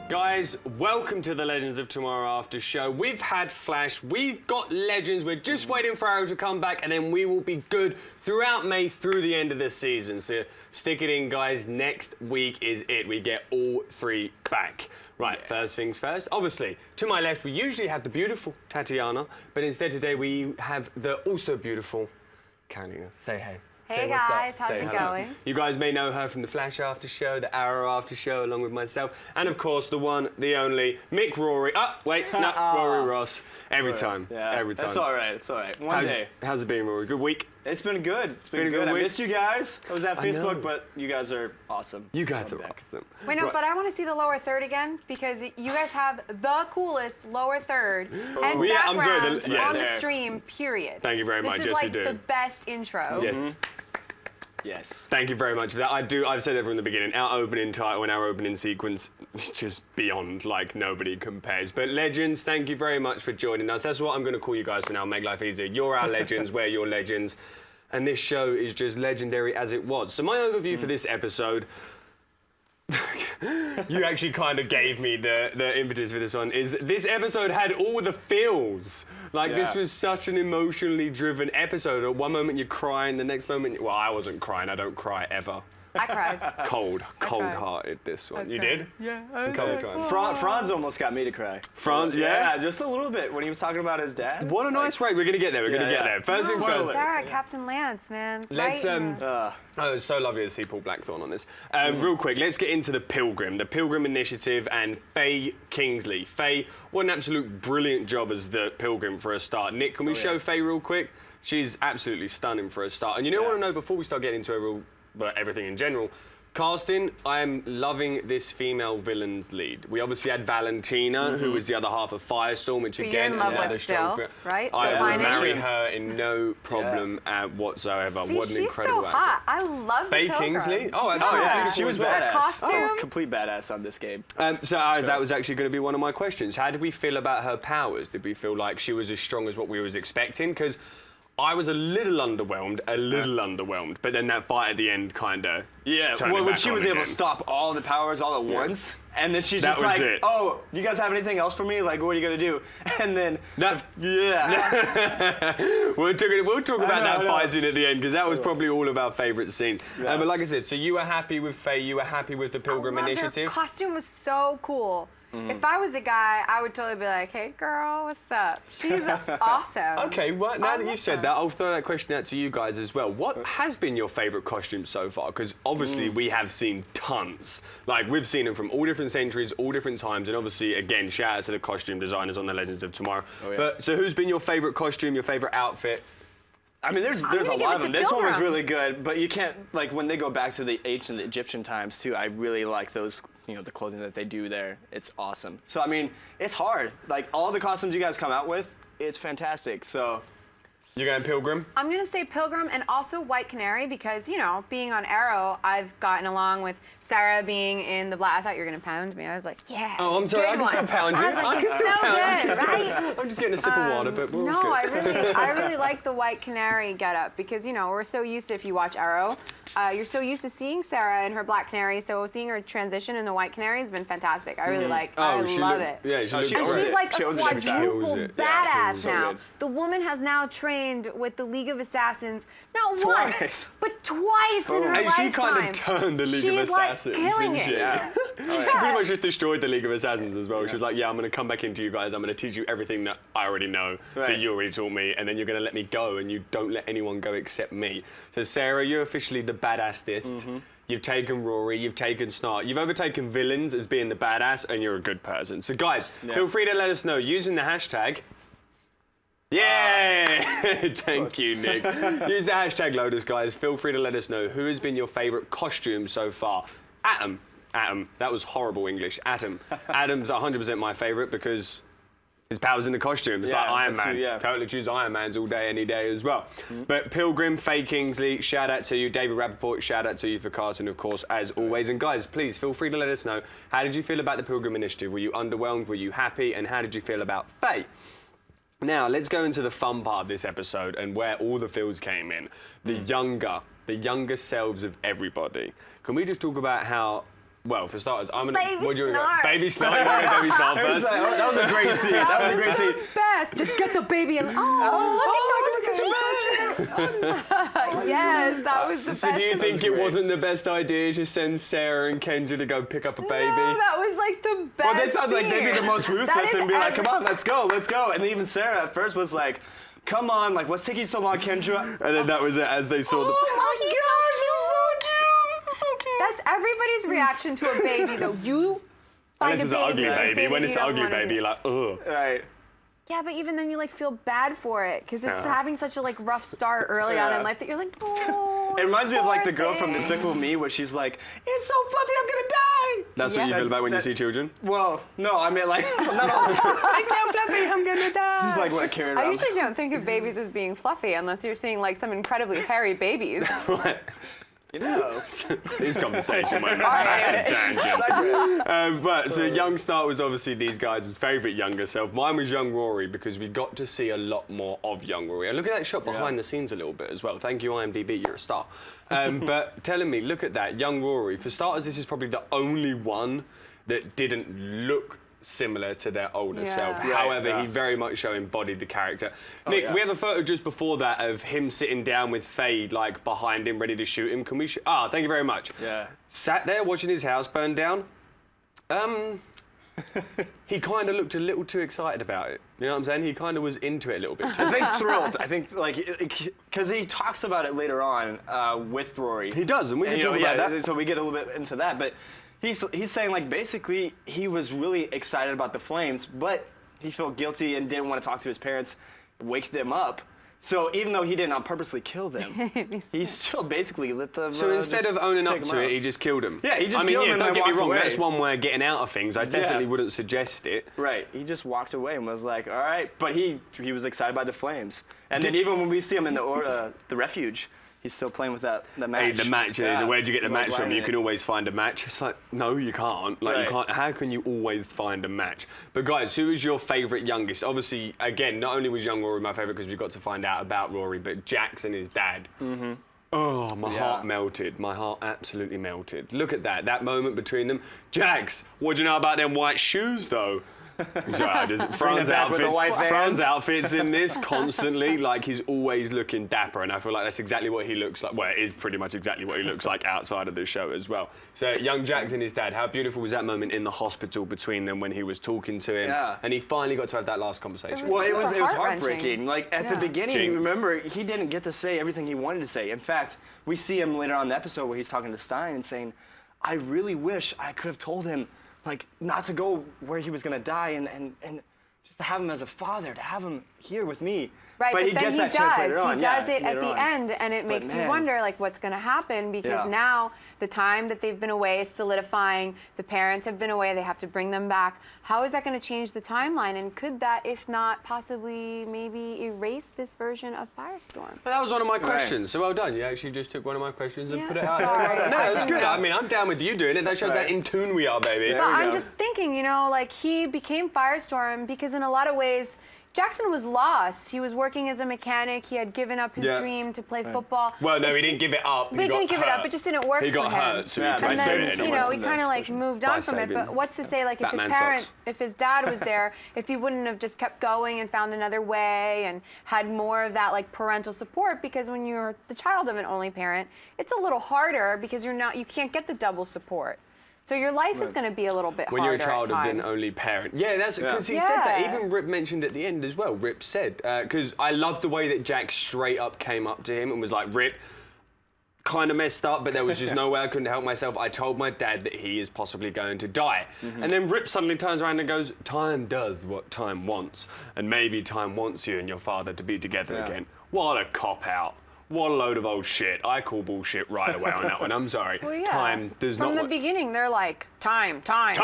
Guys, welcome to the Legends of Tomorrow After Show. We've had Flash, we've got Legends, we're just waiting for Arrow to come back, and then we will be good throughout May through the end of the season. So stick it in, guys. Next week is it. We get all three back. Right, first things first. Obviously, to my left, we usually have the beautiful Tatiana, but instead today we have the also beautiful Kendra. Say hey. Hey guys, how's it going? You guys may know her from the Flash After Show, the Arrow After Show, along with myself, and of course the one, the only, Rory. Rory Ross. Every time. That's all right. It's all right. One day. How's it been, Rory? Good week? It's been good. It's been good. I missed you guys. I was at Facebook, but you guys are awesome. You guys are awesome. Wait, no, but I want to see the lower third again because you guys have the coolest lower third and background on the stream, period. Thank you very much. This is like the best intro. Yes. Yes. Thank you very much for that. I've said it from the beginning. Our opening title and our opening sequence is just beyond, like, nobody compares. But Legends, thank you very much for joining us. That's what I'm going to call you guys for now. Make life easier. You're our Legends. We're your Legends. And this show is just legendary as it was. So my overview for this episode, you actually kind of gave me the impetus for this one, is this episode had all the feels. Like, this was such an emotionally driven episode. At one moment you're crying, the next moment, well, I wasn't crying. I don't cry ever. I cried. Cold-hearted, this one. You did? Yeah. Franz almost got me to cry. Franz, yeah, just a little bit when he was talking about his dad. What a nice rate. We're going to get there. We're going to get there. First things first. Sarah, Captain Lance, man. Let's, oh, it's so lovely to see Paul Blackthorne on this. Real quick, let's get into the Pilgrim Initiative and Faye Kingsley. Faye, what an absolute brilliant job as the Pilgrim for a start. Nick, can we show Faye real quick? She's absolutely stunning for a start. And you know what I want to know before we start getting into everything in general? Casting, I am loving this female villain's lead. We obviously had Valentina, who was the other half of Firestorm, which again, you're in love with still, right? Still I would pining? marry her in no problem whatsoever. See, what an incredible she's so hot. I love Faye Kingsley? Oh, yeah, she was badass. Costume? Complete badass on this game. That was actually going to be one of my questions. How did we feel about her powers? Did we feel like she was as strong as what we was expecting? Because I was a little underwhelmed, but then that fight at the end kind of when she was able to stop all the powers all at once, and then she's just like, "Oh, you guys have anything else for me? Like, what are you gonna do?" And then we'll talk about that fight scene at the end because that was probably all of our favorite scenes. But like I said, so you were happy with Faye, you were happy with the Pilgrim Initiative. Her costume was so cool. If I was a guy, I would totally be like, "Hey, girl, what's up?" She's awesome. Okay, well, now that you said that, I'll throw that question out to you guys as well. What has been your favorite costume so far? Because obviously we have seen tons. Like, we've seen them from all different centuries, all different times, and obviously, again, shout out to the costume designers on the Legends of Tomorrow. But so who's been your favorite costume, your favorite outfit? I mean, there's a lot of them. This one was really good, but you can't, like, when they go back to the ancient Egyptian times, too, I really like those, the clothing that they do there. It's awesome. So, I mean, it's hard. Like, all the costumes you guys come out with, it's fantastic, so. You going Pilgrim? I'm going to say Pilgrim and also White Canary because, being on Arrow, I've gotten along with Sara being in the Black. I thought you were going to pound me. I was like, yeah. Oh, I'm sorry. I can still pound you. I was like, it's so good, right? I'm just getting a sip of water, but we're no, good. I really like the White Canary getup because, we're so used to, if you watch Arrow, you're so used to seeing Sara in her Black Canary, so seeing her transition into White Canary has been fantastic. I really I love it. Yeah, she's like a quadruple badass now. Good. The woman has now trained with the League of Assassins, not once, but twice in her lifetime. She kind of turned the League of Assassins, killing didn't she? it. She pretty much just destroyed the League of Assassins as well. She was like, yeah, I'm going to come back into you guys. I'm going to teach you everything that I already know, that you already taught me, and then you're going to let me go, and you don't let anyone go except me. So, Sara, you're officially the badassest. You've taken Rory, you've taken Snart. You've overtaken villains as being the badass, and you're a good person. So, guys, feel free to let us know using the hashtag. Yeah! Thank you, Nick. Use the hashtag Lotus, guys. Feel free to let us know who has been your favourite costume so far. Atom, that was horrible English. Atom's 100% my favourite because his power's in the costume. It's like Iron Man. Totally choose Iron Man's all day, any day as well. But Pilgrim, Faye Kingsley, shout out to you. David Rappaport, shout out to you for casting, of course, as always. And guys, please feel free to let us know, how did you feel about the Pilgrim Initiative? Were you underwhelmed? Were you happy? And how did you feel about Faye? Now, let's go into the fun part of this episode and where all the feels came in. The younger selves of everybody. Can we just talk about how well, for starters, I'm gonna. Baby what do you want to Snart. go? Baby Snart. You want to go Baby Snart first? That was a great scene. That was a great scene. Best. Just get the baby and yes, that was the best. So do you think it wasn't the best idea to send Sara and Kendra to go pick up a baby? No, that was like the best. Well, they sound like they'd be the most ruthless and be like, come on, let's go. And even Sara at first was like, come on, like, what's taking so long, Kendra? And then that was it as they saw the. Oh, he's so cute. That's everybody's reaction to a baby, though. You find This a is baby. an ugly and say baby. that When you it's don't ugly wanna baby, do you're like, ugh. Right. Yeah, but even then you like feel bad for it because it's having such a like rough start early on in life that you're like, oh. It reminds me of like the poor girl from thing. Despicable Me where she's like, it's so fluffy, I'm gonna die. That's what you Yeah. feel about when you That- see children? Well, no, I mean like, not all the time. It's so fluffy, I'm gonna die. Just like want to carry it I around. usually don't think of babies as being fluffy unless you're seeing like some incredibly hairy babies. You know. This conversation went Sorry. off a tangent. Exaggerate. But so young Snart was obviously these guys' favourite younger self. Mine was young Rory because we got to see a lot more of young Rory. And look at that shot behind the scenes a little bit as well. Thank you, IMDb, you're a star. But telling me, look at that, young Rory. For starters, this is probably the only one that didn't look similar to their older Yeah. self. Right, However, he very much so embodied the character. Nick, yeah. we have a photo just before that of him sitting down with Faye, like behind him, ready to shoot him. Can we? Thank you very much. Yeah. Sat there watching his house burn down. He kind of looked a little too excited about it. You know what I'm saying? He kind of was into it a little bit too. I think thrilled. I think like because he talks about it later on with Rory. He does, and we can And, talk about that. So we get a little bit into that, but he's saying like basically he was really excited about the flames, but he felt guilty and didn't want to talk to his parents, wake them up. So even though he didn't purposely kill them, he still basically lit them. So instead of owning up to it, he just killed him. Yeah, he just I mean, killed yeah, him don't and get me walked wrong, away. that's one way of getting out of things. I definitely wouldn't suggest it. Right, he just walked away and was like, all right. But he was excited by the flames. And then even when we see him in the Refuge, he's still playing with that match. Hey, the match is, where'd you get the match from? You can know. always find a match. It's like, no, you can't. Like, you Right. can't. How can you always find a match? But guys, who is your favourite youngest? Obviously, again, not only was young Rory my favourite because we got to find out about Rory, but Jax and his dad. Mm-hmm. Oh, my heart melted. My heart absolutely melted. Look at that. That moment between them. Jax, what do you know about them white shoes, though? Sorry, Fran's back with the white Vans. outfits in this constantly, like he's always looking dapper, and I feel like that's exactly what he looks like. Well, it is pretty much exactly what he looks like outside of the show as well. So young Jax and his dad, how beautiful was that moment in the hospital between them when he was talking to him, and he finally got to have that last conversation. Well, it was Super heartbreaking. Like at the beginning, Jinx. remember he didn't get to say everything he wanted to say. In fact, we see him later on in the episode where he's talking to Stein and saying, "I really wish I could have told him, like, not to go where he was gonna die and just to have him as a father, to have him here with me." Right, but he then gets he that chance later does. on. He does Yeah, it at later the on. end, and it makes you man. wonder, like, what's going to happen because now the time that they've been away is solidifying. The parents have been away. They have to bring them back. How is that going to change the timeline? And could that, if not possibly, maybe erase this version of Firestorm? But that was one of my questions, so well done. You actually just took one of my questions and Yeah, put it out. sorry. No, I it's didn't good. know. I mean, I'm down with you doing it. That shows how in tune we are, baby. But I'm just thinking, you know, like he became Firestorm because in a lot of ways, Jackson was lost. He was working as a mechanic. He had given up his dream to play football. Well, no, he didn't give it up. But he didn't give it up. It just didn't work for him. He got hurt, so he Yeah, tried And to then, do it you anyway. know, he kind of like moved on from it. saving But what's to say, like, if his Batman parent, socks. if his dad was there, if he wouldn't have just kept going and found another way and had more of that, like, parental support? Because when you're the child of an only parent, it's a little harder because you can't get the double support. So your life is going to be a little bit When harder you're a child at of an times. only parent. Yeah, that's because he said that. Yeah. Even Rip mentioned at the end as well. Rip said, because I love the way that Jack straight up came up to him and was like, Rip, kind of messed up, but there was just no way I couldn't help myself. I told my dad that he is possibly going to die. And then Rip suddenly turns around and goes, time does what time wants. And maybe time wants you and your father to be together again. What a cop-out. What a load of old shit. I call bullshit right away on that one. I'm sorry. Well, yeah. Time does not From the want... beginning, they're like, time. Time.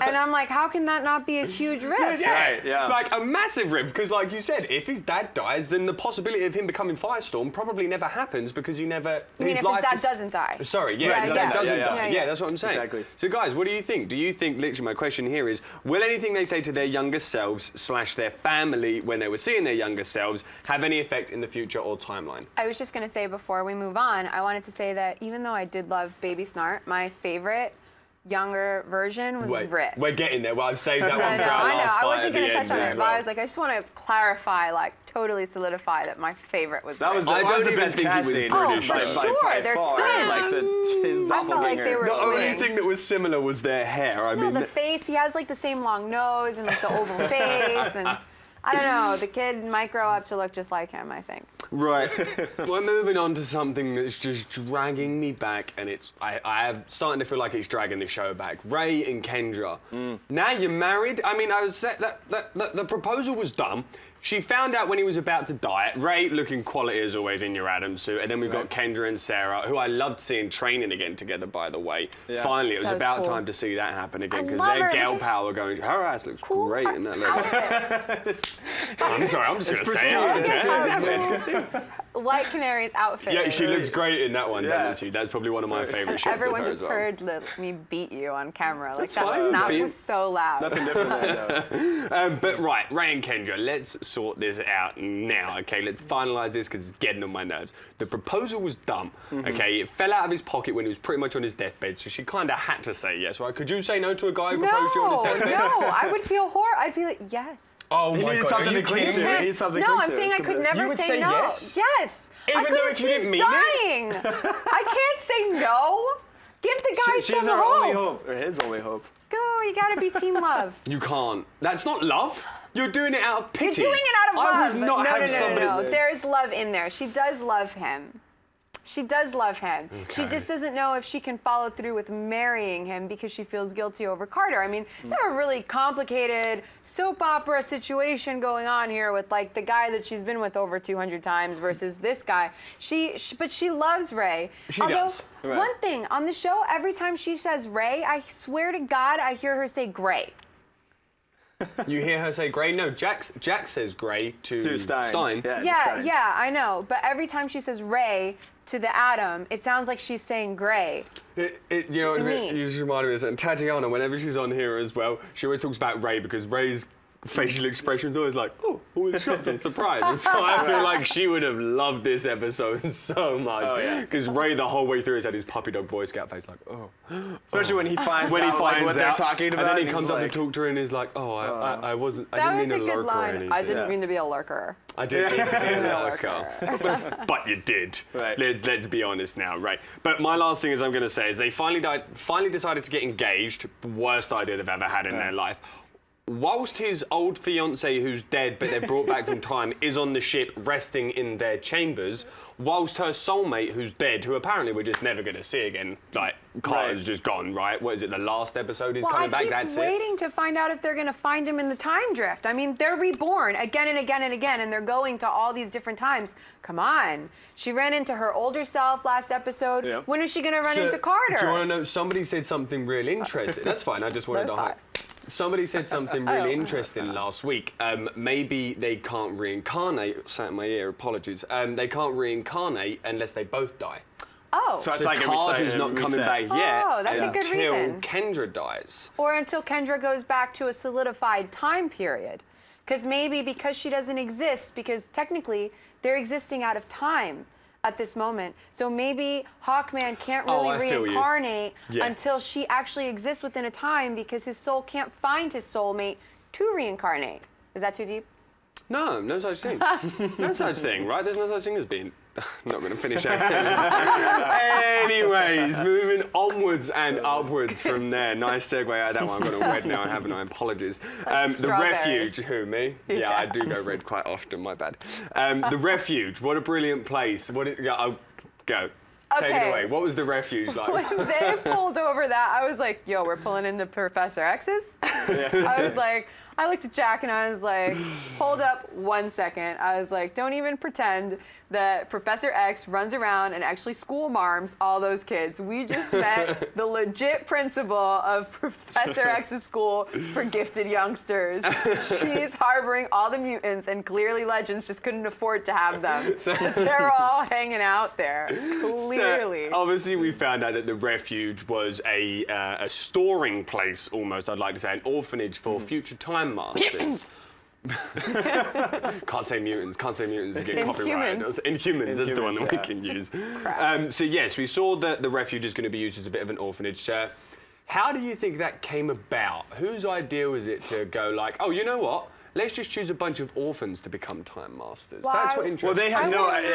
And I'm like, how can that not be a huge risk? Yeah, like a massive rip, because like you said, if his dad dies, then the possibility of him becoming Firestorm probably never happens because he never... I mean, if his dad doesn't die. Sorry, Yeah, his dad doesn't die. Yeah, that's what I'm saying. Exactly. So guys, what do you think? Do you think, literally my question here is, will anything they say to their younger selves / their family when they were seeing their younger selves have any effect in the future or timeline? I was just going to say before we move on, I wanted to say that even though I did love Baby Snart, my favorite younger version was Rit. We're getting there. Well, I've saved that one for our I know. last I fight wasn't at the going to touch end on as it, well. but I was like, I just want to clarify, like, totally solidify that my favorite was Rit. I don't even think he was British. Oh, for sure. They're twins. Like his I felt like they were The only twins. thing that was similar was their hair. I No, mean, the face, he has like the same long nose and like the oval face, and I don't know, the kid might grow up to look just like him, I think. right. We're moving on to something that's just dragging me back, and I'm starting to feel like it's dragging the show back. Ray and Kendra. Now you're married. I mean, I was the proposal was dumb. She found out when he was about to die. Ray, looking quality as always in your Adam suit. And then we've got Kendra and Sara, who I loved seeing training again together, by the way. Yeah. Finally, it was about time to see that happen again, because their girl power going, her ass looks great in that look. I'm sorry, I'm just going to say it. White Canary's outfit. Yeah, she looks great in that one, doesn't she? That's probably one of my favorite shots Everyone of her just as well. heard me beat you on camera. Like, That's that fine. snap was so loud. Nothing different there, though. But right, Ray and Kendra, let's sort this out now, okay? Let's finalise this because it's getting on my nerves. The proposal was dumb, okay? It fell out of his pocket when he was pretty much on his deathbed, so she kind of had to say yes, right? Could you say no to a guy who proposed to you on his deathbed? No, I would feel horrible. I'd be like, yes. Oh He my needed God, something are you to cling kidding to. me? He needs something to No, cling I'm to. saying I could never You would say say no. yes? Yes. Even I though couldn't, if you didn't mean dying. I can't say no. Give the guy She's some our only hope. hope, or his only hope. Go, you gotta be team love. You can't. That's not love. You're doing it out of pity. You're doing it out of love. I would not no, have no, somebody... no. There's love in there. She does love him. She does love him. She just doesn't know if she can follow through with marrying him because she feels guilty over Carter. I mean, they have a really complicated soap opera situation going on here with like the guy that she's been with over 200 times versus this guy. But she loves Ray. She Although, does. Right. one thing, on the show, every time she says Ray, I swear to God, I hear her say Gray. You hear her say Grey? No, Jack says Grey to Stein. Yeah, I know. But every time she says Ray to the Adam, it sounds like she's saying Gray. You know what To I mean? me. You just reminded me of something. Tatiana, whenever she's on here as well, she always talks about Ray because Ray's facial expression's always like, oh, always shocked and surprised. And so I feel like she would have loved this episode so much. Oh, yeah. Because Ray the whole way through has had his puppy dog Boy Scout face like, oh. Especially when he finds out like, what they're talking about. And then he he's comes up like, to talk to her and he's like, oh, I wasn't, I That didn't was mean a to good lurk or line. anything. I didn't mean to be a lurker. I didn't mean to be a lurker. But you did. Right. Let's be honest now, right? But my last thing is I'm going to say is they finally decided to get engaged. Worst idea they've ever had in their life. Whilst his old fiancée, who's dead but they're brought back from time, is on the ship resting in their chambers, whilst her soulmate, who's dead, who apparently we're just never going to see again, like Carter's just gone, right? What is it? The last episode he's coming back. That's I keep waiting to find out if they're going to find him in the time drift. I mean, they're reborn again and again and again, and they're going to all these different times. Come on. She ran into her older self last episode. Yeah. When is she going to run into Carter? Do you want to know? Somebody said something really interesting. That's fine. I just wanted to highlight. Somebody said something really interesting last week. Maybe they can't reincarnate. Sat in my ear. Apologies. They can't reincarnate unless they both die. Oh. So it's So like Carter's not coming back yet Oh, that's a good until reason. Kendra dies. Or until Kendra goes back to a solidified time period. Because she doesn't exist, because technically they're existing out of time at this moment. So maybe Hawkman can't really I feel you. reincarnate Yeah. until she actually exists within a time, because his soul can't find his soulmate to reincarnate. Is that too deep? No, no such thing. No such thing, right? There's no such thing as being... I'm not going to finish that. Anyways, moving onwards and upwards from there. Nice segue out of that one. I've got a red now, haven't I? Apologies. The Strawberry. Refuge. Who, me? Yeah, I do go red quite often, my bad. The Refuge. What a brilliant place. I'll go. Take it Okay. away. What was the Refuge like? When they pulled over that, I was like, yo, we're pulling into Professor X's? I was like, I looked at Jack and I was like, hold up 1 second. I was like, don't even pretend that Professor X runs around and actually school marms all those kids. We just met the legit principal of Professor X's school for gifted youngsters. She's harboring all the mutants, and clearly Legends just couldn't afford to have them. They're all hanging out there, clearly. So, obviously, we found out that the Refuge was a storing place, almost, I'd like to say, an orphanage for future Time Masters. Can't say mutants. Can't say mutants. Get copyrighted. Inhumans. That's the one that we can use. So yes, we saw that the refuge is going to be used as a bit of an orphanage. How do you think that came about? Whose idea was it to go like, oh, you know what? Let's just choose a bunch of orphans to become time masters. Well, That's what interests me. Well, they have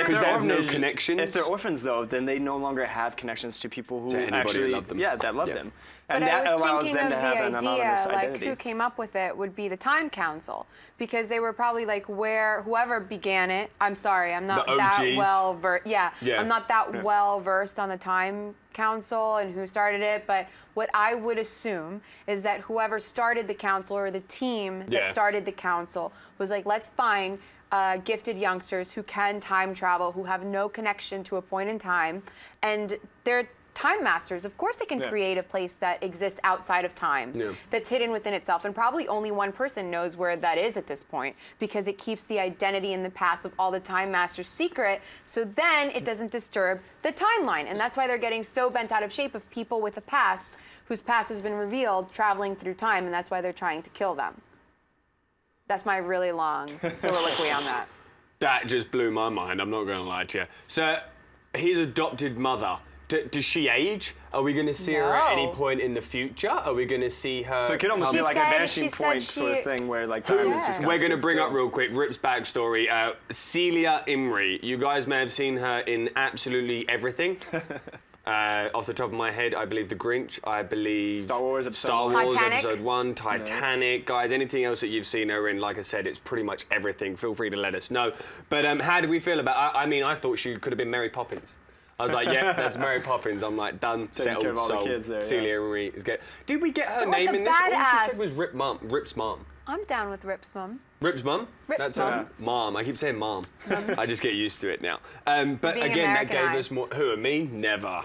because they have no connections. If they're orphans, though, then they no longer have connections to people who actually love them. Yeah, that love them. And But that I was allows thinking them of to have an the anonymous idea, like identity. who came up with it would be the Time Council, because they were probably like whoever began it. I'm sorry, I'm not The that OGs. well versed. Yeah. I'm not that well versed on the Time Council and who started it. But what I would assume is that whoever started the council or the team that started the council was like, let's find gifted youngsters who can time travel, who have no connection to a point in time, and they're time masters. Of course they can create a place that exists outside of time, that's hidden within itself, and probably only one person knows where that is at this point, because it keeps the identity and the past of all the time masters secret, so then it doesn't disturb the timeline. And that's why they're getting so bent out of shape of people with a past whose past has been revealed traveling through time, and that's why they're trying to kill them. That's my really long soliloquy on that. That just blew my mind, I'm not going to lie to you. So, his adopted mother, does she age? Are we going to see her at any point in the future? Are we going to see her... So it could almost be like a vanishing point sort of thing where like time is just... We're going to bring up real quick Rip's backstory. Celia Imrie. You guys may have seen her in absolutely everything. Off the top of my head, I believe The Grinch. I believe Star Wars Titanic. Episode 1, Titanic. Guys, anything else that you've seen her in, like I said, it's pretty much everything. Feel free to let us know. But how do we feel about... I mean, I thought she could have been Mary Poppins. I was like, yeah, that's Mary Poppins. I'm like, done, settled, sold. Celia Marie is good. Did we get her name in this? All she said was Rip's mom. I'm down with Rip's mum. Rip's mum? Rip's mum. Mom. I keep saying mom. I just get used to it now. But Being again, that gave us Americanized. more... Who, me? Never.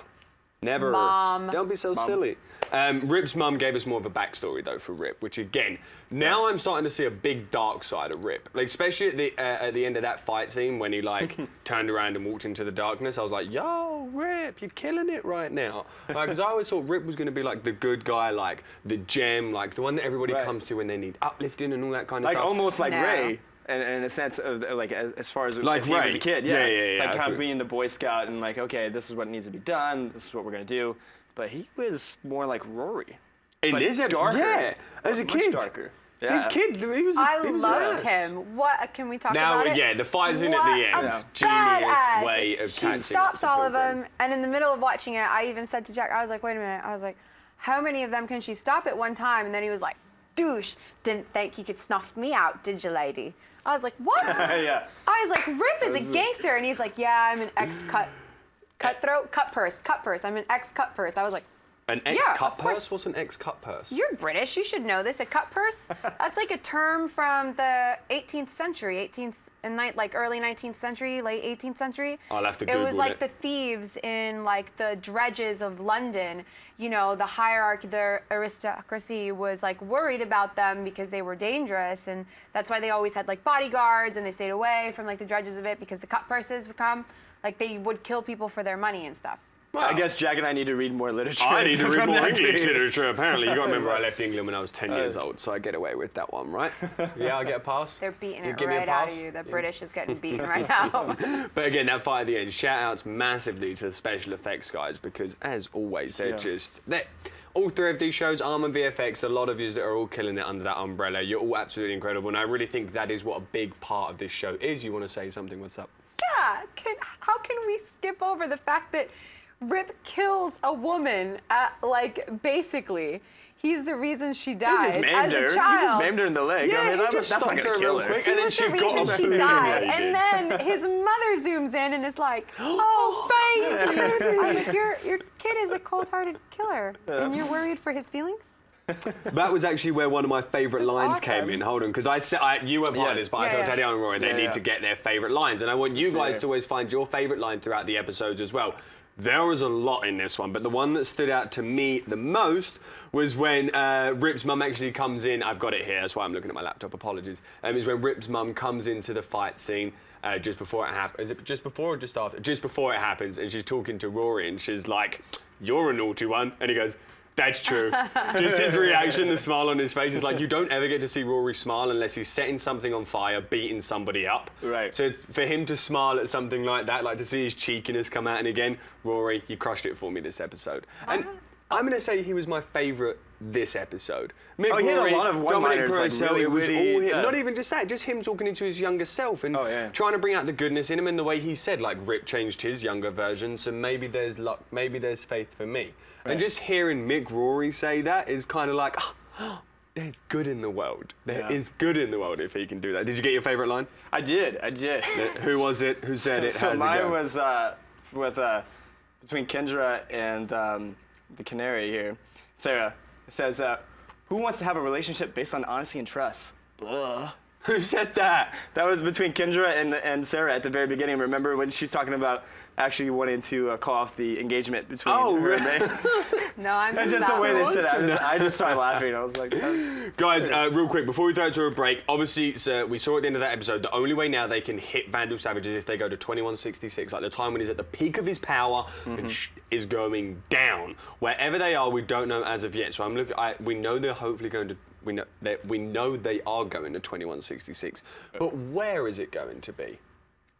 Never. Mom. Don't be so silly. Rip's mum gave us more of a backstory, though, for Rip, which, again, now I'm starting to see a big dark side of Rip. Like, especially at the end of that fight scene when he, like, turned around and walked into the darkness. I was like, yo, Rip, you're killing it right now. Because I always thought Rip was going to be, like, the good guy, like, the gem, like, the one that everybody comes to when they need uplifting and all that kind of stuff. Like, almost like No. Ray. And in a sense of like as far as Like if he was Ray. a kid, Yeah. like kind of being the Boy Scout and like, okay, this is what needs to be done, this is what we're gonna do. But he was more like Rory. In this darker. Yeah, as a Much kid. darker. His Yeah. kid, he was. I he was loved nice. him. What can we talk Now, about it? yeah, the fight scene at the What end. a Genius badass. way of She catching stops up to all of Pilgrim. them, and in the middle of watching it, I even said to Jack, I was like, wait a minute. I was like, how many of them can she stop at one time? And then he was like, douche, didn't think you could snuff me out, did you, lady? I was like, what? Yeah. I was like, Rip is a gangster. And he's like, yeah, I'm an cutthroat, cut purse. I'm an ex-cut purse. I was like, An Yeah, ex-cut of course. purse? What's an ex-cut purse? you're British, you should know this. A cut purse, that's like a term from the 18th century, like early 19th century, late 18th century. I'll have to It was Google like it. the thieves in like the dredges of London. You know, the hierarchy, the aristocracy was like worried about them because they were dangerous, and that's why they always had like bodyguards, and they stayed away from like the dredges of it because the cut purses would come. Like they would kill people for their money and stuff. I guess Jack and I need to read more literature. I need to read from more that English period. literature, apparently. You got to remember I left England when I was 10 years old, so I get away with that one, right? Yeah, I get a pass. They're beating You it give me a right out of pass? you. The British is getting beaten right now. But again, that fight at the end, shout outs massively to the special effects guys, because as always, they're all three of these shows, Arm and VFX, a lot of you that are all killing it under that umbrella. You're all absolutely incredible, and I really think that is what a big part of this show is. You want to say something? What's up? Yeah, how can we skip over the fact that Rip kills a woman, basically? He's the reason she dies He just as maimed her. a He child. just maimed her in the leg. Yeah, I mean, he that's just not stopped gonna her kill real her. quick. He And then was she the got reason a she boom died. when he And did. then his mother zooms in and is like, oh, baby. I was like, your kid is a cold-hearted killer, and you're worried for his feelings? That was actually where one of my favourite That's lines awesome. came in. Hold on, because you weren't part of this, but I Yeah, told yeah. Tatiana and Rory they need to get their favourite lines, and I want you guys Sure. to always find your favourite line throughout the episodes as well. There was a lot in this one, but the one that stood out to me the most was when Rip's mum actually comes in. I've got it here, that's why I'm looking at my laptop, apologies. Is when Rip's mum comes into the fight scene just before it happens. Is it just before or just after? Just before it happens, and she's talking to Rory, and she's like, you're a naughty one. And he goes, That's true. Just his reaction, the smile on his face is like, you don't ever get to see Rory smile unless he's setting something on fire, beating somebody up. Right. So for him to smile at something like that, like to see his cheekiness come out, and again, Rory, you crushed it for me this episode. And I'm going to say he was my favourite this episode. Mick he had a Rory, lot of Dominic one-liners, like, Purcell, really it was witty, all him. Not even just that, just him talking into his younger self and trying to bring out the goodness in him, and the way he said, like, Rip changed his younger version, so maybe there's luck, maybe there's faith for me. Right. And just hearing Mick Rory say that is kind of like, there's good in the world. There is good in the world if he can do that. Did you get your favourite line? I did. Who was it? Who said it? So How's mine it go? was with between Kendra and the canary here. Sara says, "Who wants to have a relationship based on honesty and trust?" Ugh. Who said that? That was between Kendra and Sara at the very beginning. Remember when she's talking about actually wanting to call off the engagement between her and me? No, I'm That's just the way they said it. I just started laughing. I was like, guys, real quick, before we throw it to a break, obviously, we saw at the end of that episode, the only way now they can hit Vandal Savage is if they go to 2166, like the time when he's at the peak of his power and is going down. Wherever they are, we don't know as of yet. So I'm looking. We know they're hopefully going to. We know they are going to 2166, but where is it going to be?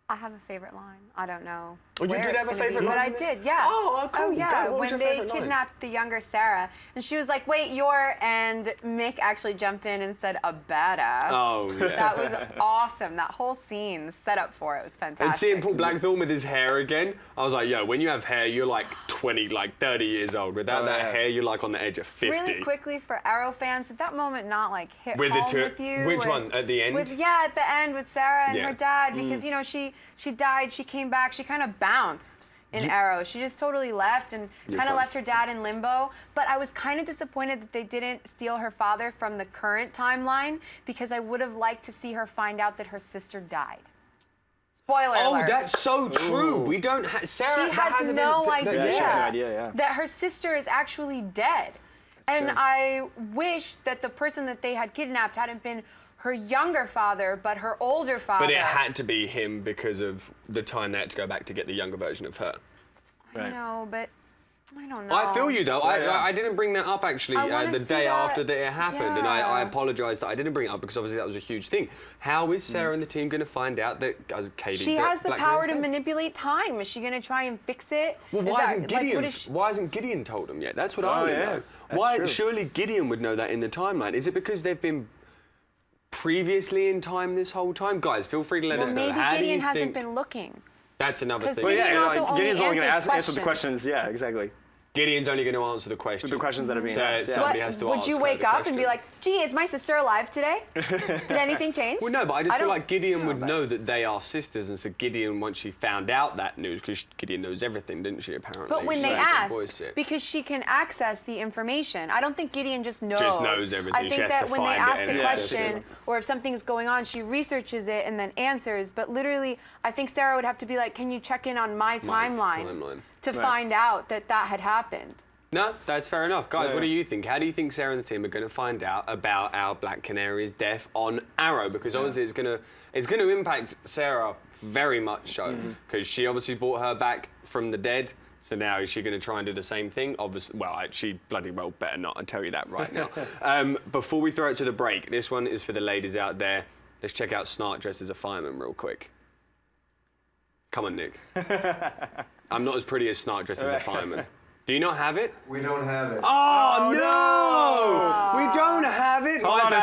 I have a favorite line. I don't know. Oh, you where did it's have a gonna be, favorite line? But I in this? did, yeah. Oh, cool. Oh, yeah. What was When your they favorite line? kidnapped the younger Sara, and she was like, "Wait, you're," and Mick actually jumped in and said, "A badass." Oh, yeah. That was awesome. That whole scene, the setup for it was fantastic. And seeing Paul Blackthorne with his hair again, I was like, yo, when you have hair, you're like 20, like 30 years old. Without that hair, you're like on the edge of 50. Really quickly for Arrow fans, did that moment not like hit With home it with you? Which one? At the end? At the end with Sara and Yeah. her dad, because you know she died, she came back, she kind of bounced in Arrow. She just totally left and kind of left her dad in limbo. But I was kind of disappointed that they didn't steal her father from the current timeline, because I would have liked to see her find out that her sister died. Spoiler alert. Oh, that's so true. We don't have Sarah. She has no idea, Yeah, she has no idea, that her sister is actually dead. And I wish that the person that they had kidnapped hadn't been her younger father, but her older father. But it had to be him because of the time they had to go back to get the younger version of her. I know, but I don't know. I feel you though. I didn't bring that up actually the day after that it happened, and I apologise that I didn't bring it up because obviously that was a huge thing. How is Sara and the team going to find out that Katie? She has the power to manipulate time. Is she going to try and fix it? Well, why hasn't Gideon told them yet? That's what I want to know. Why? True. Surely Gideon would know that in the timeline. Is it because they've been previously in time this whole time? Guys, feel free to let us know. Maybe Gideon hasn't been looking. That's another thing. Gideon also only Gideon's only going to answers answer the questions. Yeah, exactly. Gideon's only going to answer the questions. The questions that are being asked. Somebody has to Would ask you her wake the up and be question. like, "Gee, is my sister alive today? Did anything change?" Well, no, but I just feel don't like Gideon would know, know that they are sisters, and so Gideon, once she found out that news, because Gideon knows everything, didn't she, apparently? But when She they had to voice ask, it. because she can access the information. I don't think Gideon just knows. Just knows everything. I She think has that to when they find it ask and a access question it. or if something's going on, she researches it and then answers. But literally, I think Sara would have to be like, "Can you check in on my timeline to find out that that had happened?" No, that's fair enough. Guys, what do you think? How do you think Sara and the team are going to find out about our Black Canary's death on Arrow? Because obviously it's going to impact Sara very much so, because she obviously brought her back from the dead. So now is she going to try and do the same thing? Obviously, well, she bloody well better not. I tell you that right now. Before we throw it to the break, this one is for the ladies out there. Let's check out Snart dressed as a fireman real quick. Come on, Nick. I'm not as pretty as Snart dressed as a fireman. Do you not have it? We don't have it. Oh, no! We don't have it. Hold on a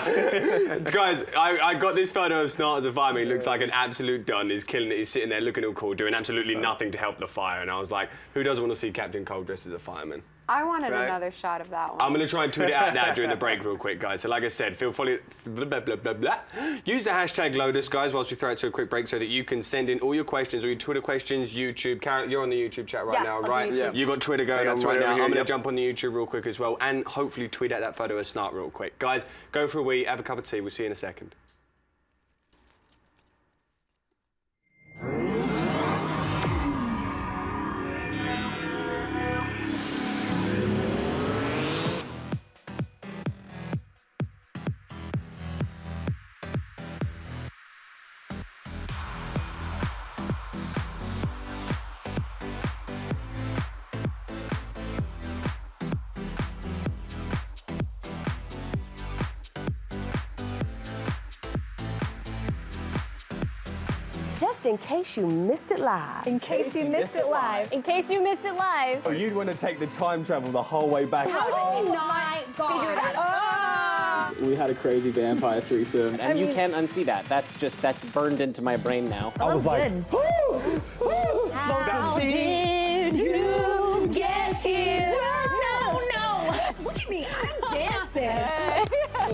second. Guys, I got this photo of Snart as a fireman. He looks like an absolute dun. He's killing it. He's sitting there looking all cool, doing absolutely nothing to help the fire. And I was like, who doesn't want to see Captain Cold dressed as a fireman? I wanted another shot of that one. I'm going to try and tweet it out now during the break real quick, guys. So like I said, feel free blah, blah, blah, blah, blah. Use the hashtag Lotus, guys, whilst we throw it to a quick break so that you can send in all your questions, all your Twitter questions, YouTube. Karen, you're on the YouTube chat right now, I'll do right? YouTube. You got Twitter going on Twitter right now. over here, I'm going to jump on the YouTube real quick as well and hopefully tweet out that photo of Snart real quick. Guys, go for a wee, have a cup of tea. We'll see you in a second. just in case you missed it live. In case you missed it live. In case you missed it live. Oh, you'd want to take the time travel the whole way back. Oh my God. We had a crazy vampire threesome. And you can't unsee that. That's burned into my brain now. I was like, How did you get here? No. Look at me, I'm dancing.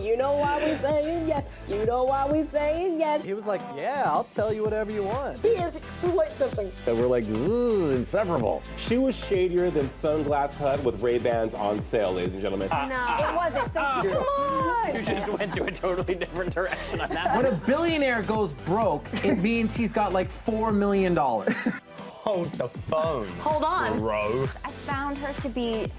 You know why we saying yes. You know why we saying yes. He was like, yeah, I'll tell you whatever you want. He is wait something. so we're like, inseparable. She was shadier than Sunglass Hut with Ray-Bans on sale, ladies and gentlemen. It wasn't, so come on. You just went to a totally different direction on that. When a billionaire goes broke, it means he's got like $4 million. Hold the phone. Hold on. Bro. I found her to be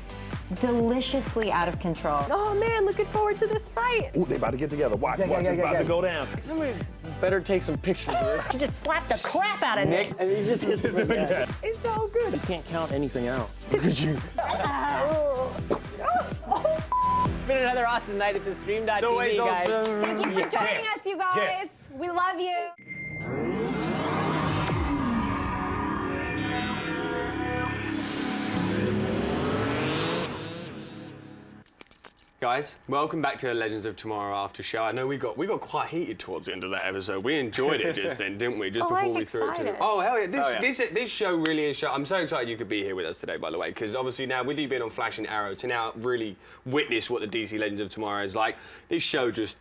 deliciously out of control. Oh man, looking forward to this fight. Ooh, they about to get together. Watch, it's about to go down. Somebody better take some pictures of this. She just slapped the crap out of Nick. And he's just It's so good. You can't count anything out. Look at you. It's been another awesome night at the Stream.tv, guys. Thank you for joining us, you guys. Yes. We love you. Guys, welcome back to the Legends of Tomorrow after show. I know we got quite heated towards the end of that episode. We enjoyed it just then, didn't we? Just before we threw it to. Oh hell yeah! This show really is. I'm so excited you could be here with us today, by the way, because obviously now with you being on Flash and Arrow to now really witness what the DC Legends of Tomorrow is like. This show just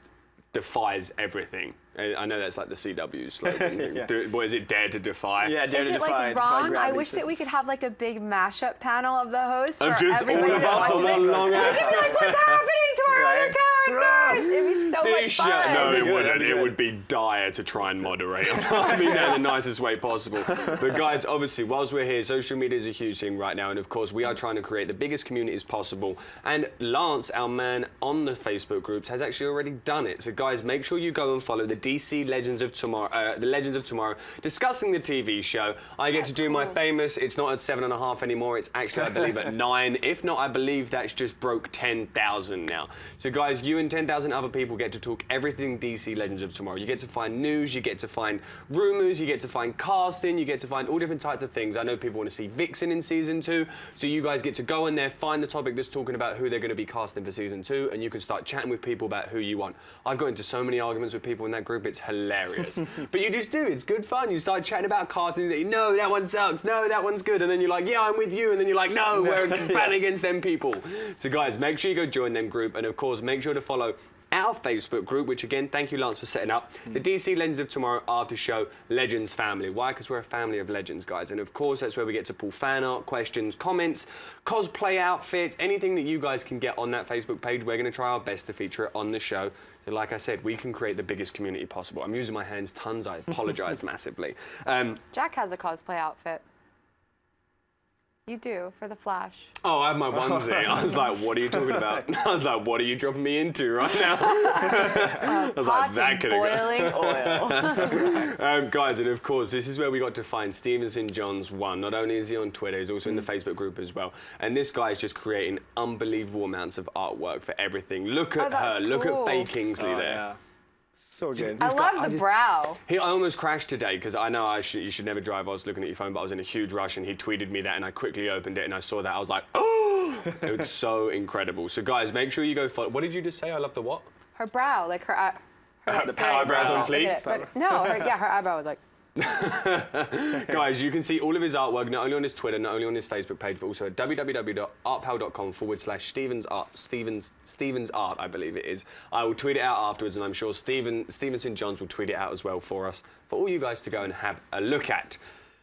defies everything. I know that's like the CW slogan. What is it? Dare to defy. Yeah, dare to Is it defy. like wrong? I wish that we could have like a big mashup panel of the hosts Of for just everybody all of that us on watches the this. long We could be like, what's happening to our other characters? It'd be so much fun. No, it wouldn't. It would be dire to try and moderate. I mean that in the nicest way possible. But guys, obviously, whilst we're here, social media is a huge thing right now, and of course, we are trying to create the biggest communities possible. And Lance, our man on the Facebook groups, has actually already done it. So guys, make sure you go and follow the DC Legends of Tomorrow, discussing the TV show. I get to do my famous. It's not at 7.5 anymore. It's actually, I believe, at 9. If not, I believe that's just broke 10,000 now. So guys, you and 10,000 other people get to talk everything DC Legends of Tomorrow. You get to find news, you get to find rumors, you get to find casting, you get to find all different types of things. I know people want to see Vixen in season 2, so you guys get to go in there, find the topic that's talking about who they're going to be casting for season 2, and you can start chatting with people about who you want. I've got into so many arguments with people in that group, it's hilarious. But you just do, it's good fun. You start chatting about castings, no, that one sucks, no, that one's good, and then you're like, yeah, I'm with you, and then you're like, no, we're batting against them people. So guys, make sure you go join them group, and of course, make sure to follow our Facebook group, which again, thank you, Lance, for setting up, the DC Legends of Tomorrow After Show Legends Family. Why? Because we're a family of legends, guys. And of course, that's where we get to pull fan art, questions, comments, cosplay outfits, anything that you guys can get on that Facebook page. We're going to try our best to feature it on the show. So like I said, we can create the biggest community possible. I'm using my hands tons. I apologize massively. Jack has a cosplay outfit. You do, for the Flash. Oh, I have my onesie. I was like, what are you talking about? I was like, what are you dropping me into right now? I was like, that could boiling oil. Guys, and of course, this is where we got to find Steven St. John's one. Not only is he on Twitter, he's also in the Facebook group as well. And this guy is just creating unbelievable amounts of artwork for everything. Look at her. Look at Faye Kingsley there. Yeah. So good. I love the brow. I almost crashed today because I know you should never drive. I was looking at your phone, but I was in a huge rush and he tweeted me that and I quickly opened it and I saw that. I was like, oh, it was so incredible. So guys, make sure you go follow. What did you just say? I love the what? Her brow, like her the eyebrows on fleek? No, her eyebrow was like. Guys, you can see all of his artwork not only on his Twitter, not only on his Facebook page, but also at www.artpal.com/Stevens Art, I believe it is. I will tweet it out afterwards, and I'm sure Steven St. John's will tweet it out as well for us, for all you guys to go and have a look at.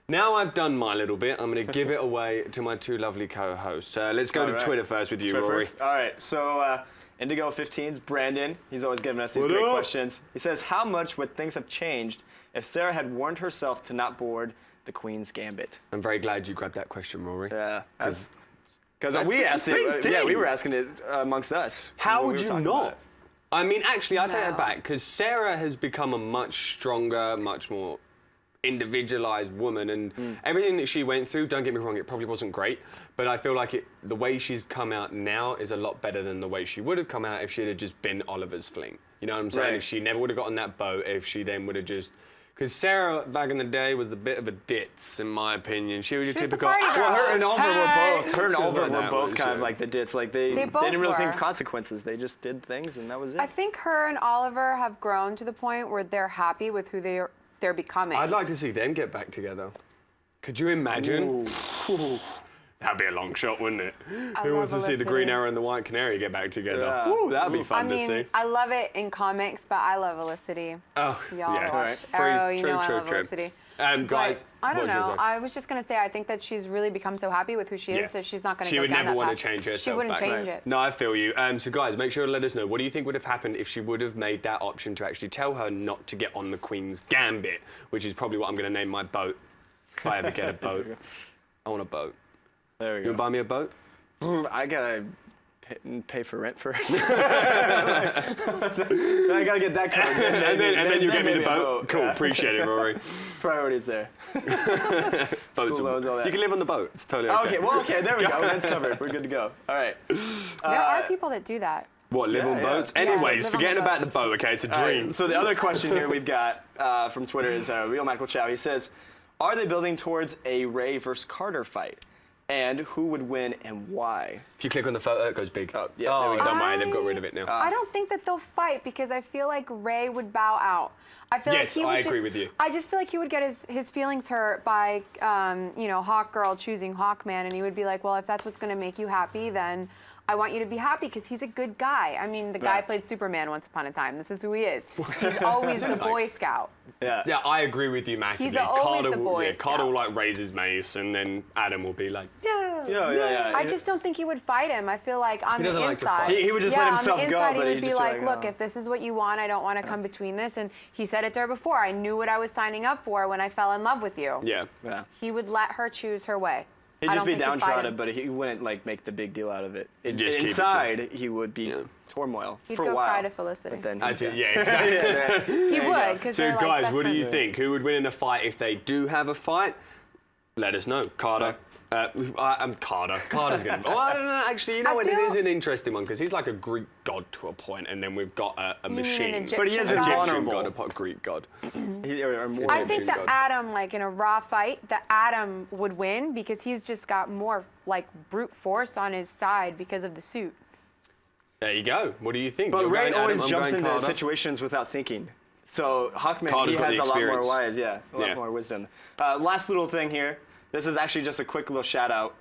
Now I've done my little bit, I'm going to give it away to my two lovely co-hosts. Let's go to Twitter first with you, Rory. All right, so Indigo 15's Brandon. He's always giving us these great questions. He says, how much would things have changed if Sara had warned herself to not board the Queen's Gambit? I'm very glad you grabbed that question, Rory. Yeah. Because we asked it. Yeah, we were asking it amongst us. How would you not? I mean, actually, I'll take that back, because Sara has become a much stronger, much more individualized woman, and everything that she went through, don't get me wrong, it probably wasn't great, but I feel like the way she's come out now is a lot better than the way she would have come out if she had just been Oliver's fling. You know what I'm saying? Right. If she never would have got on that boat, if she then would have just Because Sara, back in the day, was a bit of a ditz, in my opinion. She was your She was the typical. party girl. Well, her and Oliver were both. Her and Oliver Like were that both was, kind of yeah. like the dits. Like they both didn't really think were. of consequences. They just did things, and that was it. I think her and Oliver have grown to the point where they're happy with who they're becoming. I'd like to see them get back together. Could you imagine? That'd be a long shot, wouldn't it? Who wants to see the Felicity. Green Arrow and the White Canary get back together? Yeah. Woo, that'd be I fun to mean, see. I love it in comics, but I love Felicity. Oh, Y'all yeah. watch Free- Arrow, you true, know I true, love true. Felicity. Guys, But I don't what was yours, know. Zoe? I was just gonna say I think that she's really become so happy with who she is Yeah. that she's not gonna She go would down never that want path. to change herself. She wouldn't back. change it. No, I feel you. So guys, make sure to let us know. What do you think would have happened if she would have made that option to actually tell her not to get on the Queen's Gambit, which is probably what I'm going to name my boat if I ever get a boat. I want a boat. There we You go. want to buy me a boat? I gotta pay for rent first. I gotta get that covered. and then you get me the maybe a boat. Cool, Yeah. appreciate it, Rory. Priorities there. Boats School loans, all that. You can live on the boat. It's totally okay. Okay, there we go. Rent's covered. We're good to go. All right. There are people that do that. What, live on yeah. boats? Yeah, Anyways, live on forgetting the about the boats. boat, okay? It's a All right, dream. so the other question here we've got from Twitter is Real Michael Chow. He says, are they building towards a Ray versus Carter fight? And who would win and why? If you click on the photo, it goes big. Oh, yeah, there we go. don't mind. They've got rid of it now. I don't think that they'll fight because I feel like Ray would bow out. I feel Yes, like he would I agree just, with you. I just feel like he would get his feelings hurt by, Hawk Girl choosing Hawkman, and he would be like, well, if that's what's going to make you happy, then I want you to be happy because he's a good guy. I mean, the guy played Superman once upon a time. This is who he is. He's always the Boy Scout. Yeah. Yeah, I agree with you massively. He's always the Boy Carter will Scout. like raise his mace, and then Adam will be like, Yeah. I just don't think he would fight him. I feel like on He the doesn't like to inside, fight. He would just let himself on the go, inside, but he he'd would be just be like, like, look, oh. if this is what you want, I don't want to come between this. And he said it to her before. I knew what I was signing up for when I fell in love with you. yeah. He would let her choose her way. He'd I just don't be think he'd fight downtrodden, him. but he wouldn't like make the big deal out of it. Just keep it Inside, he would be turmoil He'd for go a while. cry to Felicity. But then I he'd see, go. yeah, exactly. He would, because So they're like guys, best what do you friends. think? Who would win in a fight if they do have a fight? Let us know. Carter. I'm Carter. Carter's gonna. Oh, I don't know. Actually, you know I what? It feel- is an interesting one because he's like a Greek god to a point, and then we've got a mean an machine. Egyptian But he is god? Egyptian invulnerable. god, a Greek god. Or more I Egyptian think that god. Adam, like in a raw fight, that Adam would win because he's just got more like brute force on his side because of the suit. There you go. What do you think? But You're Ray going Adam, always I'm jumps going into Carter. situations without thinking. So Hawkman, Carter's he got has the a lot more experience. a lot more wisdom. Last little thing here. This is actually just a quick little shout out.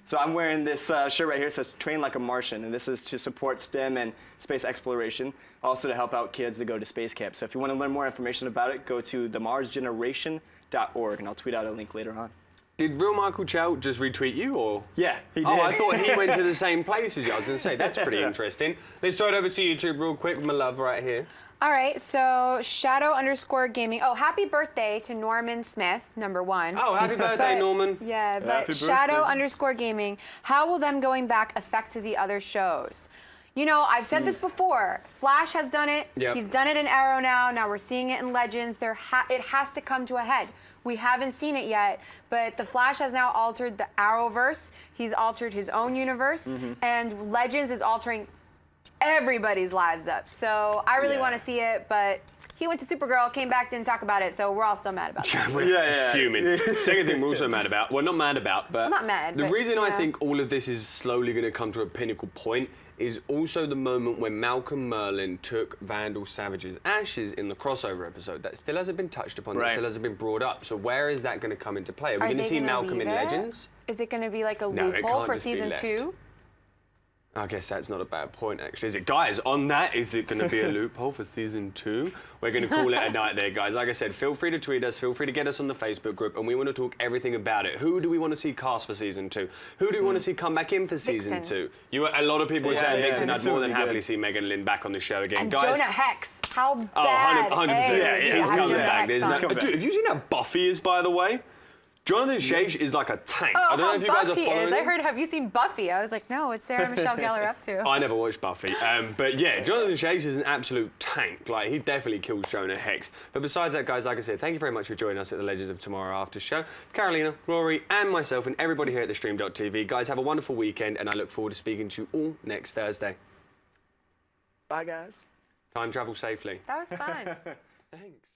So I'm wearing this shirt right here. It says "Train Like a Martian," and this is to support STEM and space exploration, also to help out kids to go to space camp. So if you want to learn more information about it, go to themarsgeneration.org, and I'll tweet out a link later on. Did Real Michael Chow just retweet you, or? Yeah, he did. Oh, I thought he went to the same place as you. I was going to say, that's pretty interesting. Let's throw it over to YouTube real quick, my love, right here. All right, so Shadow_Gaming. Oh, happy birthday to Norman Smith, #1. Oh, happy birthday, But- Norman. Yeah, but Happy birthday. Shadow_Gaming. How will them going back affect the other shows? You know, I've said this before. Flash has done it. Yep. He's done it in Arrow now. Now we're seeing it in Legends. It has to come to a head. We haven't seen it yet, but the Flash has now altered the Arrowverse. He's altered his own universe, and Legends is altering everybody's lives up. So I really want to see it, but he went to Supergirl, came back, didn't talk about it, so we're all still mad about it. We're just fuming. Second thing we're also mad about, well, not mad about, but Not mad, the but, reason I you know. think all of this is slowly going to come to a pinnacle point is also the moment when Malcolm Merlyn took Vandal Savage's ashes in the crossover episode. That still hasn't been touched upon, that Right. still hasn't been brought up. So where is that going to come into play? Are we Are going to they see gonna Malcolm in leave it? Legends? Is it going to be like a No, it loophole can't for just be season left. 2? I guess that's not a bad point, actually, is it? Guys, on that, is it going to be a loophole for season 2? We're going to call it a night there, guys. Like I said, feel free to tweet us, feel free to get us on the Facebook group, and we want to talk everything about it. Who do we want to see cast for season 2? Who do we want to see come back in for season Vixen. 2? A lot of people are saying yeah, Vixen. I'd Vixen more than would be happily good. see Megan Lynn back on the show again. And guys, Jonah Hex. How oh, bad? 100%. A Yeah, would be to he's have coming Jonah back. Hex There's on. no, dude, have you seen how Buffy is, by the way? Jonathan Shaish is like a tank. I don't know how if you guys are Buffy following is. I him. heard, have you seen Buffy? I was like, no, it's Sarah Michelle Gellar up to. I never watched Buffy, but yeah, Jonathan Shaish is an absolute tank. Like, he definitely kills Jonah Hex. But besides that, guys, like I said, thank you very much for joining us at the Legends of Tomorrow After Show. Carolina, Rory, and myself, and everybody here at the Stream.tv. Guys, have a wonderful weekend, and I look forward to speaking to you all next Thursday. Bye, guys. Time travel safely. That was fun. Thanks.